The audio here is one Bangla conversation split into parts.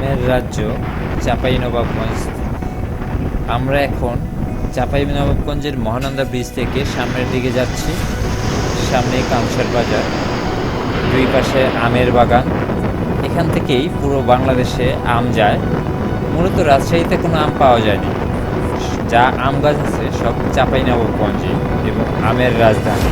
আমের রাজ্য চাঁপাইনবাবগঞ্জ। আমরা এখন চাঁপাইনবাবগঞ্জের মহানন্দা ব্রিজ থেকে সামনের দিকে যাচ্ছি। সামনে কাউসার বাজার, দুই পাশে আমের বাগান। এখান থেকেই পুরো বাংলাদেশে আম যায়। মূলত রাজশাহীতে কোনো আম পাওয়া যায়নি, যা আম গাছ আছে সব চাঁপাইনবাবগঞ্জে এবং আমের রাজধানী।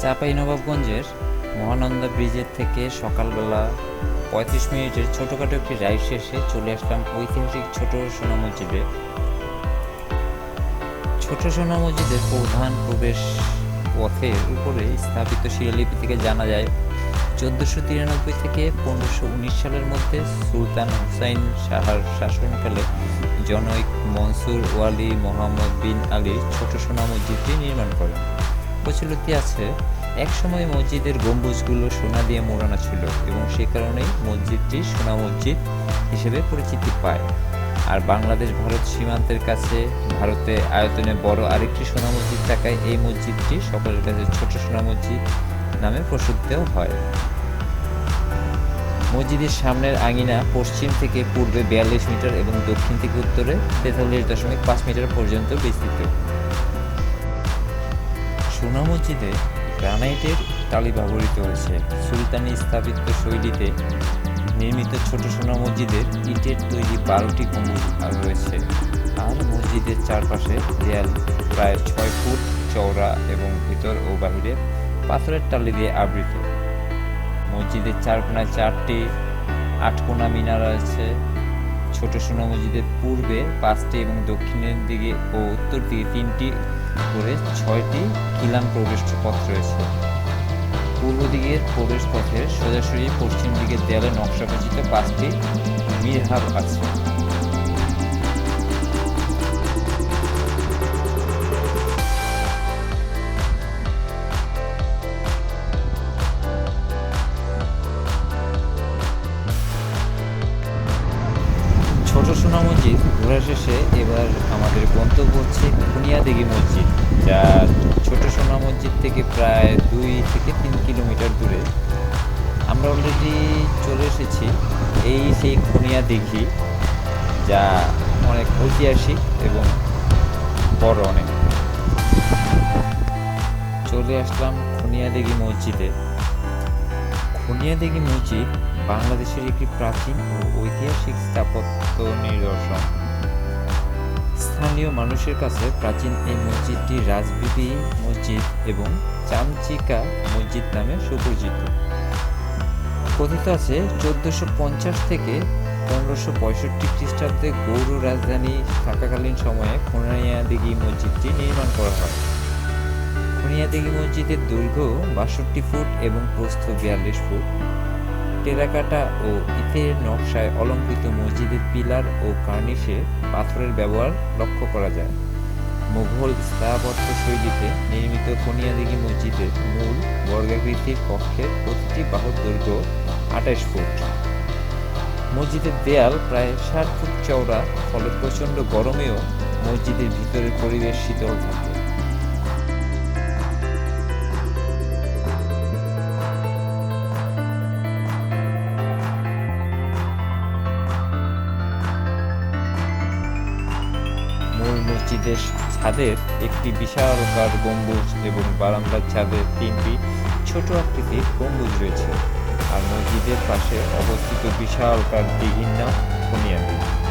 চাঁপাইনবাবগঞ্জের মহানন্দা ব্রিজের থেকে সকালবেলা ৩৫ মিনিটের ছোটোখাটো একটি রাইড শেষে চলে আসলাম ঐতিহাসিক ছোট সোনা মসজিদে। ছোট সোনা মসজিদের প্রধান প্রবেশ পথের উপরে স্থাপিত শিলালিপি থেকে জানা যায় ১৪৯৩ থেকে ১৫১৯ সালের মধ্যে সুলতান হুসাইন শাহর শাসনকালে জনৈক মনসুর ওয়ালি মোহাম্মদ বিন আলী ছোট সোনা মসজিদটি নির্মাণ করেন। প্রচলিত আছে একসময় মসজিদের গম্বুজগুলো সোনা দিয়ে মোড়ানো ছিল এবং সে কারণেই মসজিদটি সোনা মসজিদ হিসেবে পরিচিতি পায়। আর বাংলাদেশ ভারত সীমান্তের কাছে ভারতে আয়তনে বড় আরেকটি সোনা মসজিদ থাকায় এই মসজিদটি সকলের কাছে ছোট সোনা মসজিদ নামে প্রসিদ্ধ হয়। মসজিদের সামনের আঙিনা পশ্চিম থেকে পূর্বে 42 মিটার এবং দক্ষিণ থেকে উত্তরে 43.5 মিটার পর্যন্ত বিস্তৃত। সোনা মসজিদে গ্রানাইটের টালি ব্যবহৃত হয়েছে। সুলতানি স্থাপত্য শৈলীতে নির্মিত ছোট সোনা মসজিদের ইটের তৈরি 12টি গম্বুজ রয়েছে। আর মসজিদের চারপাশে দেয়াল প্রায় 6 ফুট চওড়া এবং ভিতর ও বাহিরে পাথরের টালি দিয়ে আবৃত। মসজিদের চার কোণায় 4টি 8 কোণা মিনার রয়েছে। ছোট সোনা মসজিদের পূর্বে 5টি এবং দক্ষিণের দিকে ও উত্তর দিকে 3টি করে 6টি খিলান প্রবেশ পথ রয়েছে। পূর্ব দিকের প্রবেশ পথের সোজাসুজি পশ্চিম দিকের দেয়ালে নকশাখচিত 5টি মিহরাব আছে। ছোট সোনা মসজিদ ঘোরা শেষে এবার আমাদের গন্তব্য হচ্ছে খুনিয়াদিঘি মসজিদ, যা ছোট সোনা মসজিদ থেকে প্রায় 2 থেকে 3 কিলোমিটার দূরে। আমরা অলরেডি চলে এসেছি সেই খুনিয়াদিঘি, যা অনেক ঐতিহাসিক এবং বড় অনেক। চলে আসলাম খুনিয়াদিঘি মসজিদে। খুনিয়াদিঘি মসজিদ বাংলাদেশের একটি প্রাচীন ও ঐতিহাসিক স্থাপত্য নিদর্শন। স্থানীয় মানুষের কাছে প্রাচীন এই মসজিদটি রাজবিবি মসজিদ এবং চামচিকা মসজিদ নামে সুপরিচিত। কথিত আছে 1450 থেকে 1565 খ্রিস্টাব্দে গৌড় রাজধানী থাকাকালীন সময়ে খুনিয়াদিঘি মসজিদটি নির্মাণ করা হয়। খুনিয়াদিঘি মসজিদের দৈর্ঘ্য 62 ফুট এবং প্রস্থ 42 ফুট। টেরাকাটা ও ইটের নকশায় অলঙ্কৃত মসজিদের পিলার ও কার্নিশে পাথরের ব্যবহার লক্ষ্য করা যায়। মুঘল স্থাপত্য শৈলীতে নির্মিত খুনিয়াদিঘি মসজিদের মূল বর্গাকৃতির কক্ষের প্রতিটি বাহুর দৈর্ঘ্য 28 ফুট। মসজিদের দেয়াল প্রায় 60 ফুট চওড়া, ফলে প্রচণ্ড গরমেও মসজিদের ভিতরের পরিবেশ শীতল থাকে। মূল মসজিদের ছাদের একটি বিশালাকার গম্বুজ এবং বারান্দার ছাদে 3টি ছোট আকৃতির গম্বুজ রয়েছে। আর মসজিদের পাশে অবস্থিত বিশালাকার দিঘির নাম খুনিয়াদিঘি।